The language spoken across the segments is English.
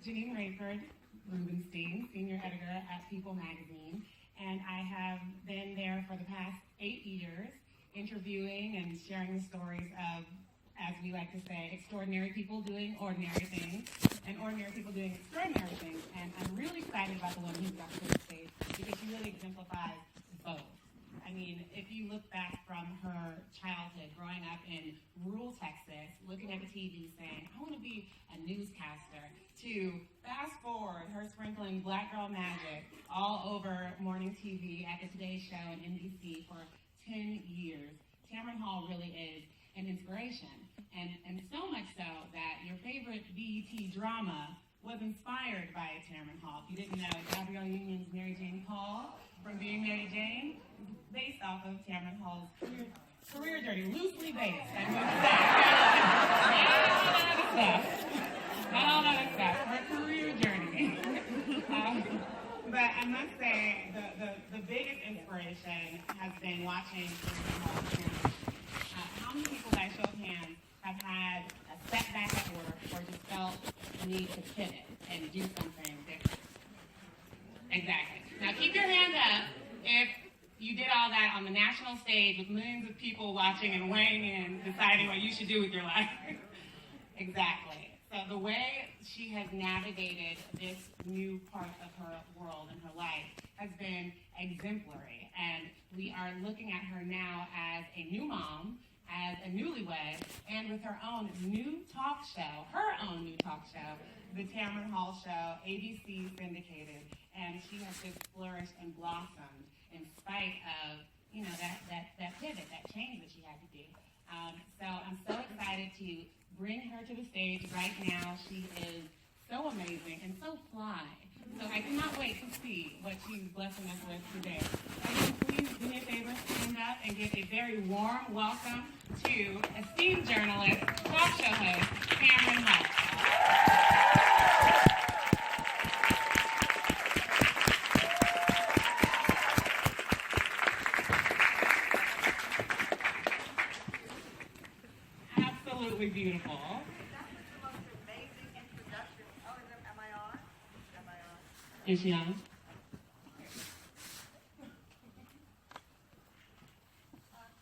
Janine Rubenstein, Senior Editor at People magazine, and I have been there for the past 8 years, interviewing and sharing the stories of, as we like to say, extraordinary people doing ordinary things, and ordinary people doing extraordinary things. And I'm really excited about the one who's got to the stage because she really exemplifies both. I mean, if you look back from her childhood, growing up in rural Texas, looking at the TV saying, I want to be a newscaster, to fast forward, her sprinkling Black Girl Magic all over morning TV at the Today Show and NBC for 10 years. Tamron Hall really is an inspiration, and so much so that your favorite BET drama was inspired by Tamron Hall. If you didn't know, Gabrielle Union's Mary Jane Hall from Being Mary Jane, based off of Tamron Hall's career journey, loosely based. I don't know stuff. Her career journey. But I must say, the biggest inspiration has been watching Tamron Hall's transition. How many people, by show of hands, have had a setback at work or just felt the need to pivot and do something different? Exactly. Now keep your hand up if you did all that on the national stage with millions of people watching and weighing in, deciding what you should do with your life. Exactly. So the way she has navigated this new part of her world and her life has been exemplary. And we are looking at her now as a new mom, as a newlywed, and with her own new talk show, the Tamron Hall Show, ABC syndicated, and she has just flourished and blossomed in spite of, that pivot, that change that she had to do. So I'm so excited to bring her to the stage right now. She is so amazing and so fly. So I cannot wait to see what she's blessing us with today. Please do me a favor, stand up and give a very warm welcome to esteemed journalist, talk show host, Tamron Hall. Absolutely beautiful. Is she on?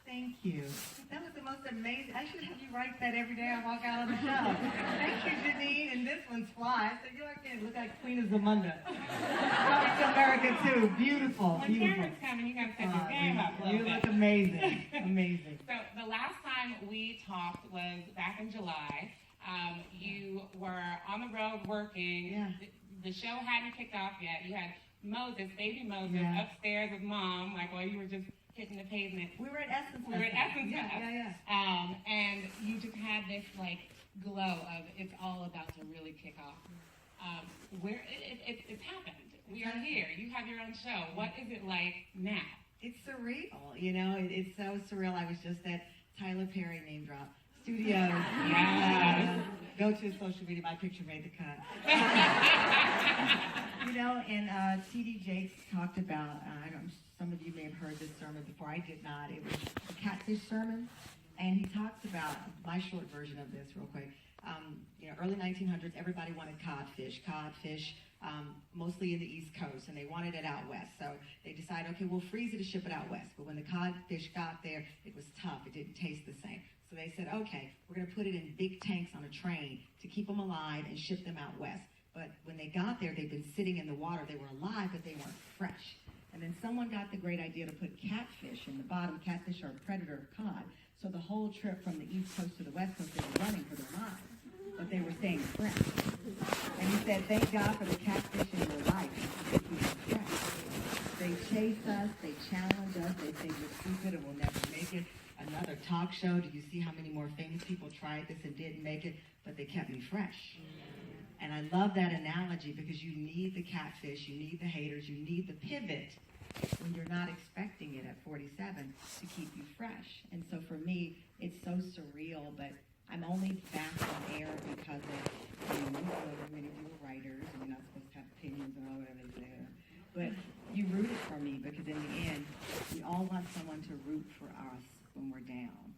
Thank you. That was the most amazing. I should have you write that every day I walk out of the show. Thank you, Janine. And this one's fly. So you look like Queen of Zamunda. Coming to America too. Beautiful. When Tamron's coming, you got to set your game up a little bit. You look amazing. Amazing. So the last time we talked was back in July. You were on the road working. Yeah. The show hadn't kicked off yet. You had Moses, baby Moses, Yeah. upstairs with mom, like while you were just hitting the pavement. We were at Essence. Yeah. And you just had this glow of it's all about to really kick off. It's happened. We are here. You have your own show. What is it like now? It's surreal. It's so surreal. I was just at Tyler Perry name drop studios. Yeah. Go to his social media. My picture made the cut. And T.D. Jakes talked about, some of you may have heard this sermon before. I did not. It was a catfish sermon. And he talks about, my short version of this real quick, early 1900s, everybody wanted codfish, mostly in the East Coast, and they wanted it out west. So they decided, okay, we'll freeze it and ship it out west. But when the codfish got there, it was tough. It didn't taste the same. So they said, okay, we're going to put it in big tanks on a train to keep them alive and ship them out west. But when they got there, they'd been sitting in the water. They were alive, but they weren't fresh. And then someone got the great idea to put catfish in the bottom. Catfish are a predator of cod. So the whole trip from the East Coast to the West Coast, they were running for their lives. But they were staying fresh. And he said, thank God for the catfish in your life to keep us fresh. They chase us, they challenge us, they say we're stupid and we'll never make it. Another talk show, do you see how many more famous people tried this and didn't make it? But they kept me fresh. And I love that analogy because you need the catfish, you need the haters, you need the pivot when you're not expecting it at 47 to keep you fresh. And so for me, it's so surreal, but I'm only back on air because of many of you are writers and you're not supposed to have opinions and all whatever is there. But you rooted for me because in the end, we all want someone to root for us when we're down.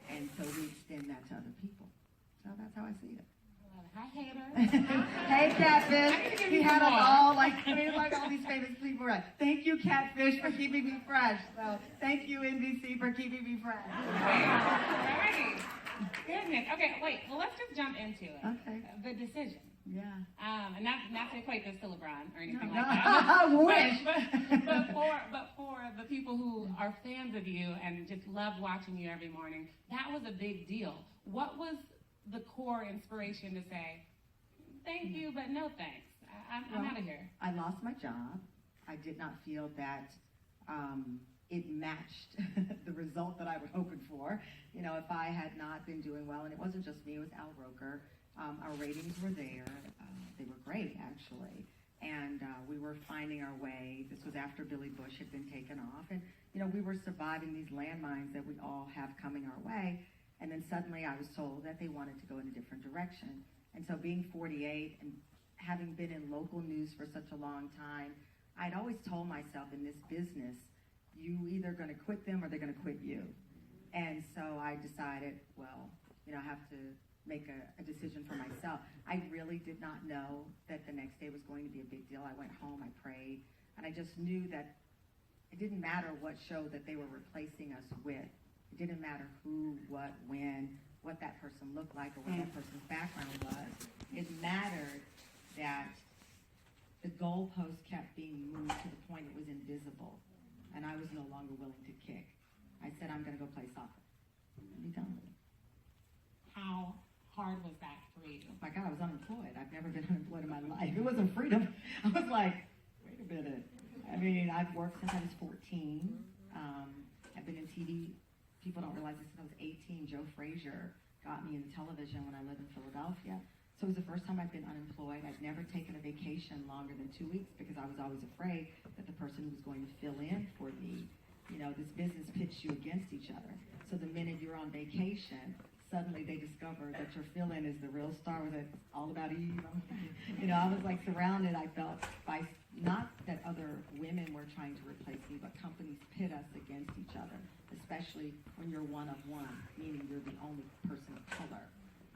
And so we extend that to other people. So that's how I see it. Hi, haters. Hey, Catfish. He had us all like all these famous people. Right? Thank you, Catfish, for keeping me fresh. So thank you, NBC, for keeping me fresh. Right. Goodness. Okay, wait. Well, let's just jump into it. Okay. The decision. Yeah. And not to equate this to LeBron or anything No, like that. I wish. But for the people who are fans of you and just love watching you every morning, that was a big deal. What was the core inspiration to say, thank you, but no thanks? I'm out of here. I lost my job. I did not feel that it matched the result that I was hoping for. You know, if I had not been doing well, and it wasn't just me, it was Al Roker. Our ratings were there. They were great, actually. And we were finding our way. This was after Billy Bush had been taken off. And, you know, we were surviving these landmines that we all have coming our way. And then suddenly I was told that they wanted to go in a different direction. And so being 48 and having been in local news for such a long time, I'd always told myself in this business, you either going to quit them or they're going to quit you. And so I decided, well, you know, I have to make a decision for myself. I really did not know that the next day was going to be a big deal. I went home, I prayed, and I just knew that it didn't matter what show that they were replacing us with. It didn't matter who, what, when, what that person looked like or what that person's background was. It mattered that the goalpost kept being moved to the point it was invisible, and I was no longer willing to kick. I said, I'm going to go play soccer. Be done with it. How hard was that for you? Oh my God, I was unemployed. I've never been unemployed in my life. It wasn't freedom. I was like, wait a minute. I mean, I've worked since I was 14. I've been in TV. People don't realize this, since I was 18. Joe Frazier got me in television when I lived in Philadelphia. So it was the first time I'd been unemployed. I'd never taken a vacation longer than 2 weeks because I was always afraid that the person who was going to fill in for me, you know, this business pits you against each other. So the minute you're on vacation, suddenly they discover that your fill-in is the real star, that it's all about Eve. You know, I was like surrounded, I felt, by not that other women were trying to replace me, but companies pit us against each other, especially when you're one of one, meaning you're the only person of color.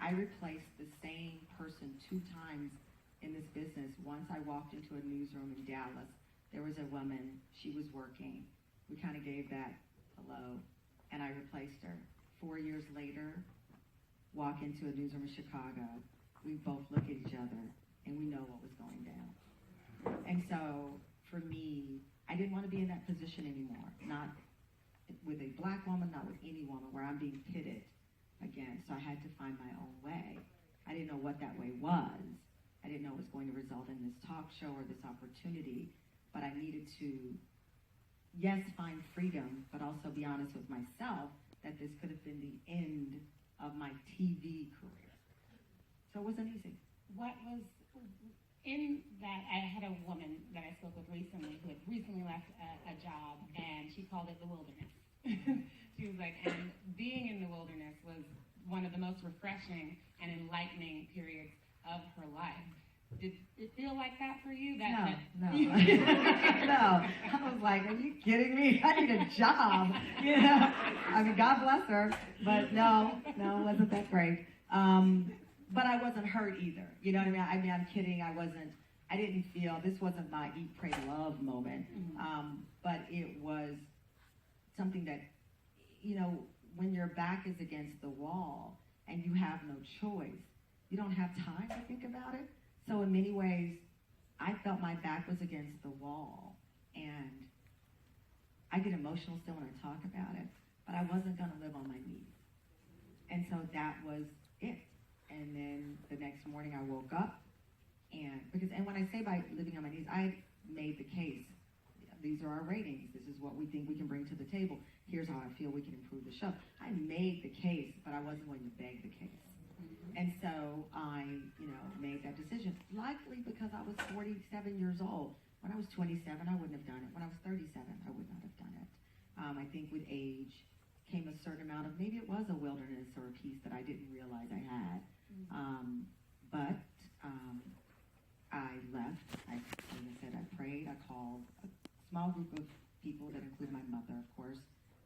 I replaced the same person 2 times in this business. Once I walked into a newsroom in Dallas. There was a woman, she was working. We kind of gave that hello, and I replaced her. 4 years later, walk into a newsroom in Chicago, we both look at each other, and we know what was going down. And so, for me, I didn't want to be in that position anymore, not with a black woman, not with any woman, where I'm being pitted against. So I had to find my own way. I didn't know what that way was. I didn't know it was going to result in this talk show or this opportunity, but I needed to, yes, find freedom, but also be honest with myself that this could have been the end of my TV career. So it wasn't easy. What was in that? I had a woman that I spoke with recently who had recently left a job, and she called it the wilderness. She was like, and being in the wilderness was one of the most refreshing and enlightening periods of her life. Did it feel like that for you? No. No. I was like, are you kidding me? I need a job. You know? I mean, God bless her, but no, it wasn't that great. But I wasn't hurt either. You know what I mean? I'm kidding. I didn't feel, this wasn't my eat, pray, love moment. But it was something that, you know, when your back is against the wall and you have no choice, you don't have time to think about it. So in many ways, I felt my back was against the wall, and I get emotional still when I talk about it, but I wasn't going to live on my knees. And so that was it. And then the next morning I woke up, and when I say by living on my knees, I made the case. These are our ratings. This is what we think we can bring to the table. Here's how I feel we can improve the show. I made the case, but I wasn't going to beg the case. And so I, you know, made that decision, likely because I was 47 years old. When I was 27, I wouldn't have done it. When I was 37, I would not have done it. I think with age came a certain amount of, maybe it was a wilderness or a peace that I didn't realize I had. But I left. Like I said, I prayed. I called a small group of people that include my mother, of course.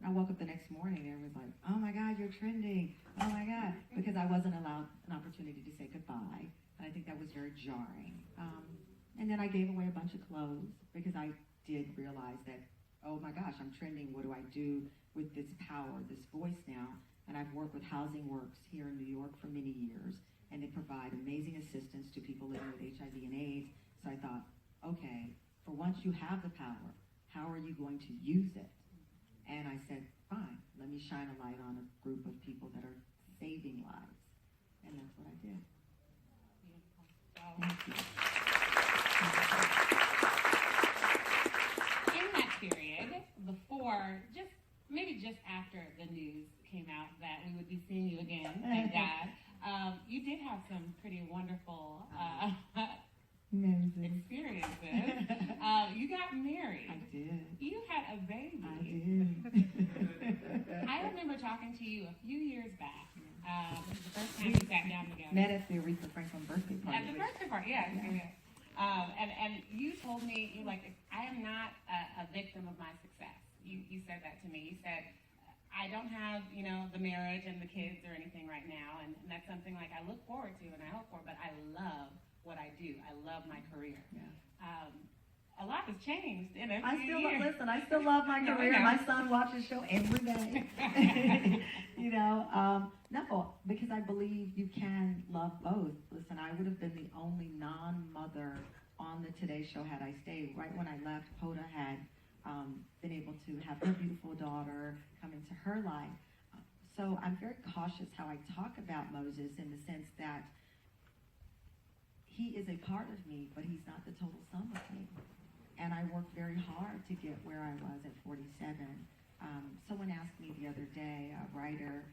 And I woke up the next morning and everyone was like, oh my God, you're trending. Oh my God. Because I wasn't allowed an opportunity to say goodbye. And I think that was very jarring. And then I gave away a bunch of clothes because I did realize that, oh my gosh, I'm trending. What do I do with this power, this voice now? And I've worked with Housing Works here in New York for many years, and they provide amazing assistance to people living with HIV and AIDS. So I thought, okay, for once you have the power, how are you going to use it? And I said, fine, let me shine a light on a group of people that are saving lives. And that's what I did. Thank you. In that period, before, maybe just after the news came out that we would be seeing you again, thank God, you did have some pretty wonderful experiences. You got married. I did. You had a baby. I did. I remember talking to you a few years back. The first time we sat down together. Met at the Aretha Franklin birthday party. At the birthday party, yeah. And you told me, you're like, I am not a victim of my success. You said that to me. You said, I don't have, the marriage and the kids or anything right now, and that's something like I look forward to and I hope for, but I love what I do. I love my career. Yeah. A lot has changed in a few years. Listen, I still love my career. My son watches the show every day. No, because I believe you can love both. Listen, I would have been the only non-mother on the Today Show had I stayed. Right when I left, Hoda had been able to have her beautiful daughter come into her life. So I'm very cautious how I talk about Moses in the sense that he is a part of me, but he's not the total sum of me. And I worked very hard to get where I was at 47. Someone asked me the other day, a writer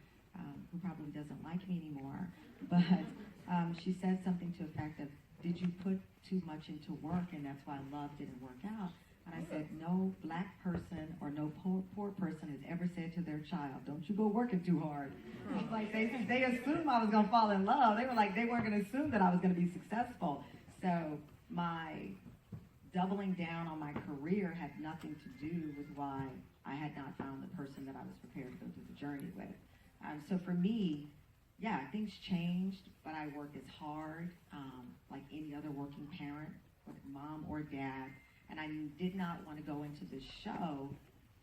who probably doesn't like me anymore, but she said something to the effect of, did you put too much into work and that's why love didn't work out? And I said, no black person or no poor person has ever said to their child, don't you go working too hard. It's like they assumed I was going to fall in love. They were like, they weren't going to assume that I was going to be successful. So my doubling down on my career had nothing to do with why I had not found the person that I was prepared to go through the journey with. So for me, yeah, things changed, but I worked as hard like any other working parent, whether mom or dad. And I did not want to go into this show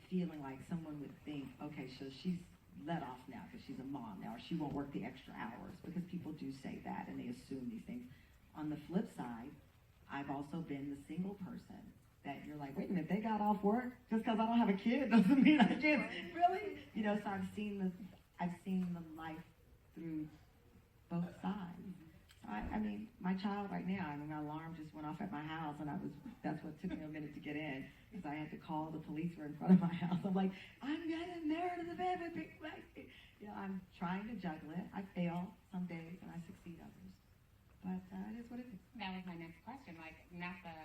feeling like someone would think, okay, so she's let off now because she's a mom now, or she won't work the extra hours, because people do say that and they assume these things. On the flip side, I've also been the single person that you're like, wait a minute, they got off work just because I don't have a kid doesn't mean I can't. Really? So I've seen the life through both sides. I mean, my child right now, my alarm just went off at my house, and that's what took me a minute to get in, because I had to call the police were in front of my house. I'm like, I'm getting there to the bed with big baby. I'm trying to juggle it. I fail some days, and I succeed others. But it is what it is. That was my next question, not the...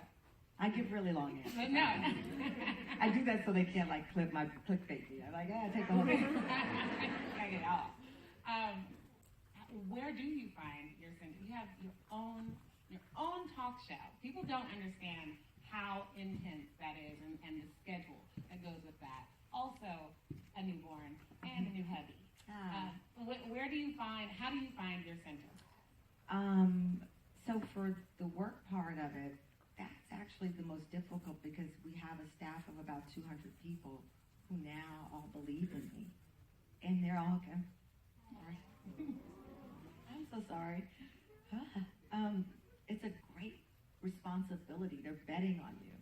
I give really long answers. No. I do that so they can't, clickbait me. I'm like, take the whole thing. Cut it off. Where do you find your sense? You have your own talk show. People don't understand how intense that is and the schedule that goes with that. Also, a newborn and a new hubby. How do you find your center? So for the work part of it, that's actually the most difficult, because we have a staff of about 200 people who now all believe in me. And they're all going, I'm so sorry. It's a great responsibility. They're betting on you.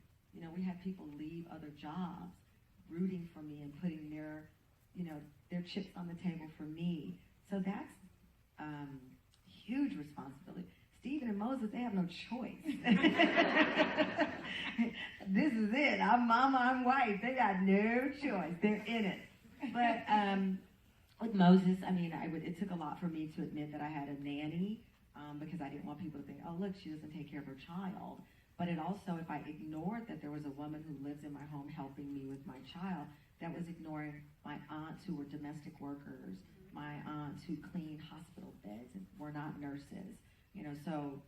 We have people leave other jobs rooting for me and putting their chips on the table for me. So that's huge responsibility. Stephen and Moses, they have no choice. This is it. I'm mama, I'm wife. They got no choice. They're in it. But with Moses, it took a lot for me to admit that I had a nanny, because I didn't want people to think, oh, look, she doesn't take care of her child. But it also, if I ignored that there was a woman who lives in my home helping me with my child, that was ignoring my aunts who were domestic workers, my aunts who cleaned hospital beds and were not nurses. So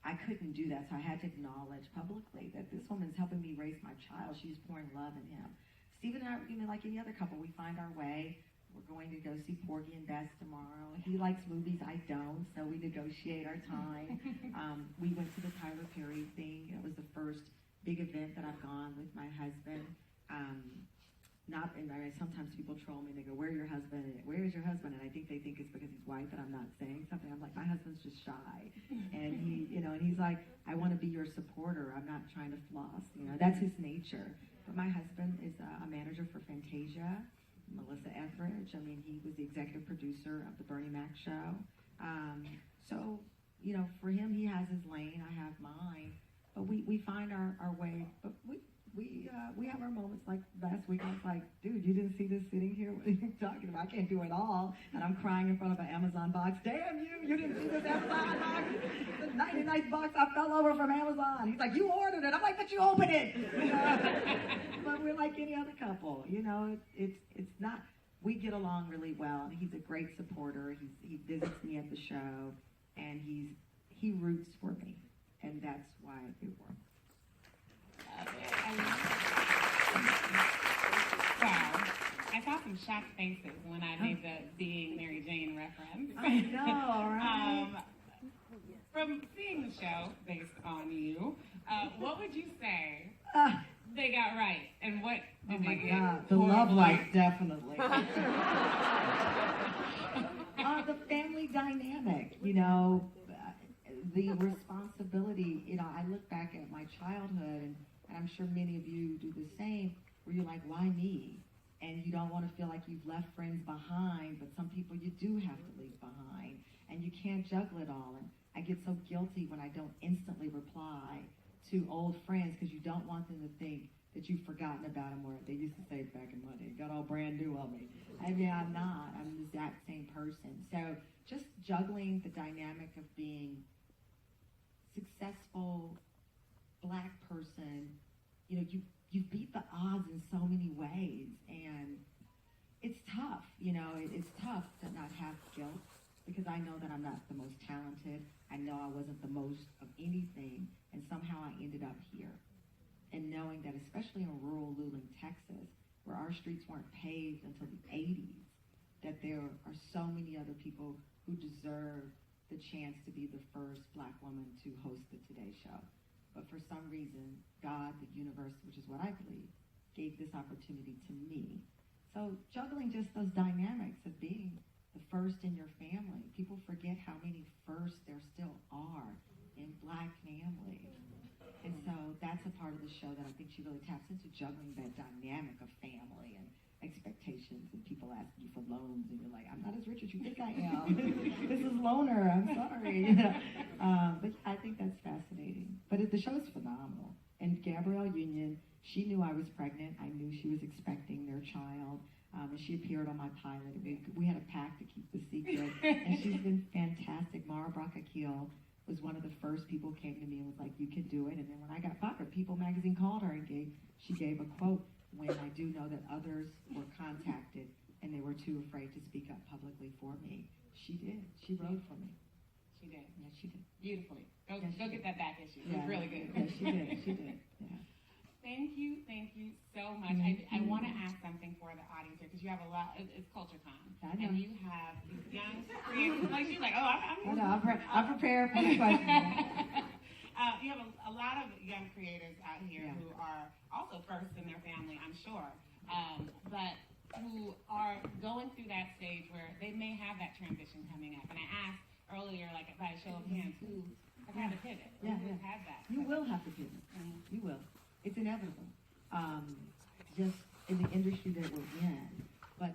I couldn't do that. So I had to acknowledge publicly that this woman's helping me raise my child. She's pouring love in him. Stephen and I, like any other couple, we find our way. We're going to go see Porgy and Bess tomorrow. He likes movies, I don't, so we negotiate our time. We went to the Tyler Perry thing. It was the first big event that I've gone with my husband. Sometimes people troll me and they go, "Where's your husband? Where is your husband?" And I think they think it's because he's white that I'm not saying something. I'm like, my husband's just shy, and he's like, "I want to be your supporter. I'm not trying to floss." That's his nature. But my husband is a manager for Fantasia, Melissa Etheridge. I mean, he was the executive producer of the Bernie Mac show. So for him, he has his lane. I have mine. But we find our way. But we have our moments. Like last week, I was like, "Dude, you didn't see this sitting here? What are you talking about? I can't do it all." And I'm crying in front of an Amazon box. "Damn you didn't see this Amazon box? The 99th box I fell over from Amazon." He's like, "You ordered it." I'm like, "But you opened it." But we're like any other couple. It's not. We get along really well. He's a great supporter. He visits me at the show, and he roots for me, and that's why it works. Wow. I saw some shocked faces when I made the Being Mary Jane reference. I know, right? From seeing the show based on you, what would you say they got right, and what did they get? Oh my God, the love life, definitely. The family dynamic, the responsibility. I look back at my childhood, and I'm sure many of you do the same, where you're like, "Why me?" And you don't want to feel like you've left friends behind, but some people you do have to leave behind, and you can't juggle it all. And I get so guilty when I don't instantly reply to old friends, because you don't want them to think that you've forgotten about them, or they used to say it back in Monday, "Got all brand new on me." I mean, I'm not. I'm the exact same person. So just juggling the dynamic of being successful Black person, you beat the odds in so many ways, and it's tough. It's tough to not have guilt, because I know that I'm not the most talented. I know I wasn't the most of anything, and somehow I ended up here. And knowing that, especially in rural Luling, Texas, where our streets weren't paved until the 80s, that there are so many other people who deserve the chance to be the first Black woman to host the Today Show. But for some reason, God, the universe, which is what I believe, gave this opportunity to me. So juggling just those dynamics of being the first in your family. People forget how many firsts there still are in Black families. And so that's a part of the show that I think she really taps into, juggling that dynamic of family and expectations, and people asking you for loans, and you're like, "I'm not as rich as you think I am. This is loaner, I'm sorry." But I think that's fascinating. But the show's phenomenal. And Gabrielle Union, she knew I was pregnant. I knew she was expecting their child. And she appeared on my pilot. We had a pact to keep the secret. And she's been fantastic. Mara Bracakil was one of the first people who came to me and was like, "You can do it." And then when I got fired, People magazine called her and she gave a quote, when I do know that others were contacted and they were too afraid to speak up publicly for me. She did. She wrote for me. She did. Yeah, she did. Beautifully. Go get that back issue. It was really good. Yeah, she did. She did. Yeah. Thank you so much. I want to ask something for the audience here, because you have a lot. It's CultureCon, and you have these young creators. Like she's like, "Oh, I'm prepared for the question." You have a lot of young creators out here who are also first in their family, I'm sure, but who are going through that stage where they may have that transition coming up. And I asked earlier, like by a show of hands, who has had to pivot? Who has had that? You will have to pivot. You will. It's inevitable. Just in the industry that we're in. But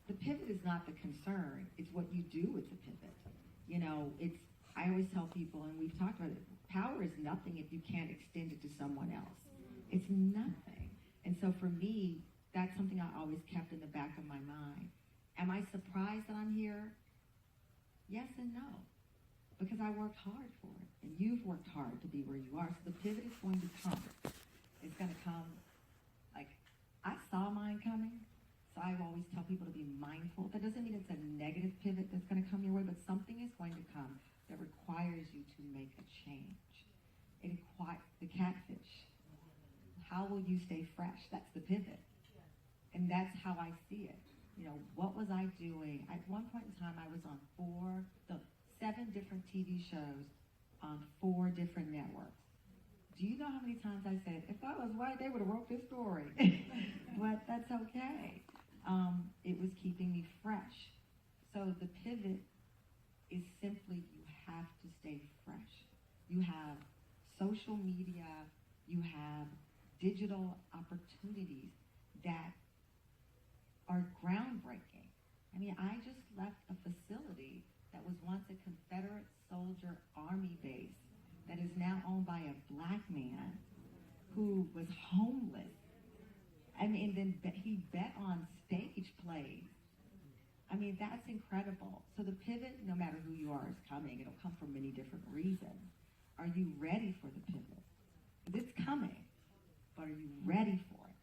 the pivot is not the concern. It's what you do with the pivot. I always tell people, and we've talked about it, power is nothing if you can't extend it to someone else. It's nothing. And so for me, that's something I always kept in the back of my mind. Am I surprised that I'm here? Yes and no. Because I worked hard for it. And you've worked hard to be where you are. So the pivot is going to come. It's going to come, like, I saw mine coming. So I always tell people to be mindful. That doesn't mean it's a negative pivot that's going to come your way, but something is going to come that requires you to make a change. The catfish. How will you stay fresh? That's the pivot. And that's how I see it. What was I doing? At one point in time, I was on 7 different TV shows on 4 different networks. Do you know how many times I said, if I was white, they would have wrote this story? But that's okay. It was keeping me fresh. So the pivot is simply you have to stay fresh. You have social media, you have digital opportunities that are groundbreaking. I mean, I just left a facility that was once a Confederate soldier army base that is now owned by a black man who was homeless. I mean, then he bet on stage plays. I mean, that's incredible. So the pivot, no matter who you are, is coming. It'll come for many different reasons. Are you ready for the pivot? It's coming, but are you ready for it?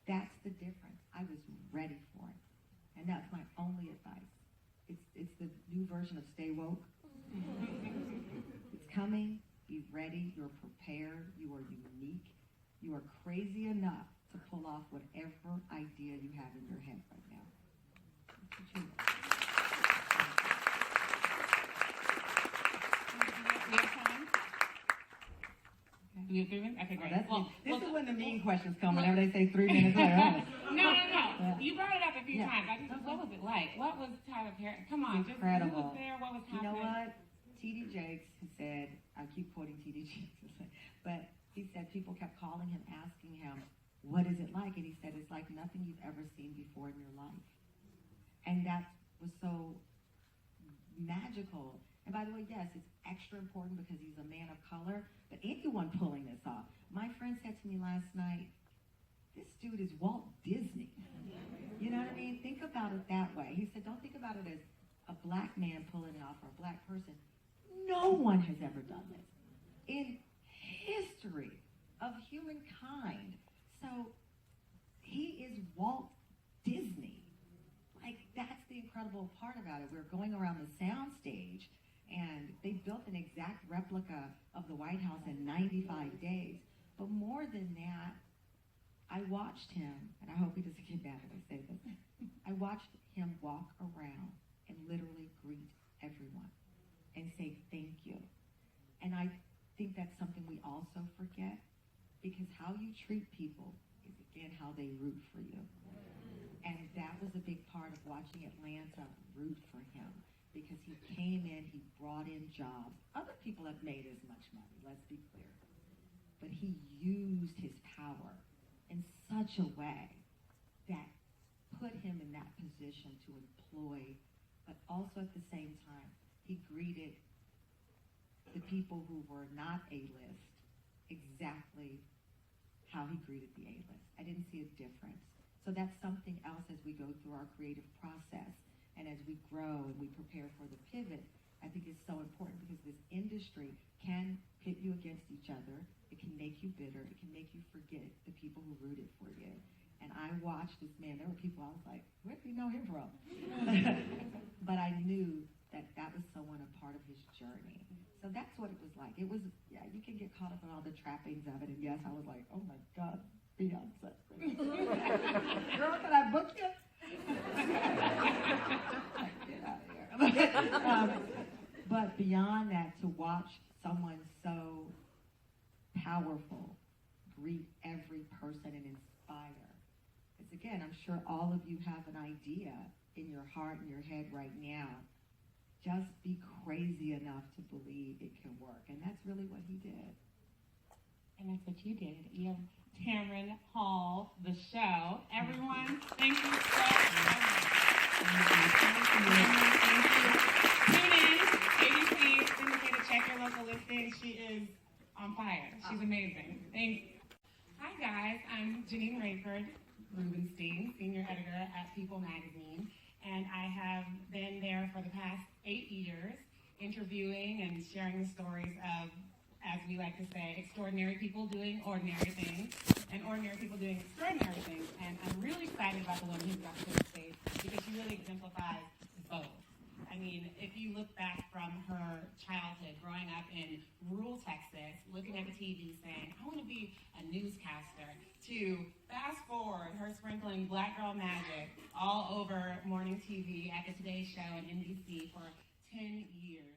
That's the difference. I was ready for it. And that's my only advice. It's the new version of stay woke. It's coming. Be ready. You're prepared. You are unique. You are crazy enough to pull off whatever idea you have in your head right now. That's what you want. We have time? Okay. Do we have 3 minutes? Okay, great. This is when the mean questions come whenever they say 3 minutes later. No. You brought it up a few times. What was it like? What was Tyler Perry? Come on, incredible. Just who was there? What was happening? You know what? T.D. Jakes said, I keep quoting T.D. Jakes, but he said people kept calling him, asking him, what is it like? And he said, it's like nothing you've ever seen before in your life. And that was so magical. And by the way, yes, it's extra important because he's a man of color, but anyone pulling this off. My friend said to me last night, this dude is Walt Disney. You know what I mean? Think about it that way. He said, don't think about it as a black man pulling it off or a black person. No one has ever done this in history of humankind. So he is Walt Disney. Like, that's the incredible part about it. We're going around the sound stage, and they built an exact replica of the White House in 95 days. But more than that, I watched him, and I hope he doesn't get mad when I say this, I watched him walk around and literally greet everyone and say thank you. And I think that's something we also forget, because how you treat people is, again, how they root for you. And that was a big part of watching Atlanta root for him, because he came in, he brought in jobs. Other people have made as much money, let's be clear. But he used his power in such a way that put him in that position to employ, but also at the same time, he greeted the people who were not A-list exactly how he greeted the A-list. I didn't see a difference. So that's something else as we go through our creative process and as we grow and we prepare for the pivot. I think it's so important, because this industry can pit you against each other. It can make you bitter. It can make you forget the people who rooted for you. And I watched this man. There were people I was like, where do you know him from? But I knew that that was someone a part of his journey. So that's what it was like. It was, yeah, you can get caught up in all the trappings of it. And yes, I was like, oh my God, Beyonce. Girl, can I book you? Get out of here. But beyond that, to watch someone so powerful greet every person and inspire. It's, again, I'm sure all of you have an idea in your heart and your head right now. Just be crazy enough to believe it can work. And that's really what he did. And that's what you did. You have Tamron Hall, the show. Everyone, thank you so much. Tune in, ABC, syndicated, check your local listing. She is on fire. She's amazing. Thank you. Hi guys, I'm Janine Rubenstein, Senior Editor at People Magazine, and I have been there for the past 8 years, interviewing and sharing the stories of, as we like to say, extraordinary people doing ordinary things, and ordinary people doing extraordinary things. And I'm really excited about the woman who's got to the stage, because she really exemplifies both. I mean, if you look back from her childhood, growing up in rural Texas, looking at the TV saying, I want to be a newscaster, to fast forward, her sprinkling Black Girl Magic all over morning TV at the Today Show and NBC for 10 years.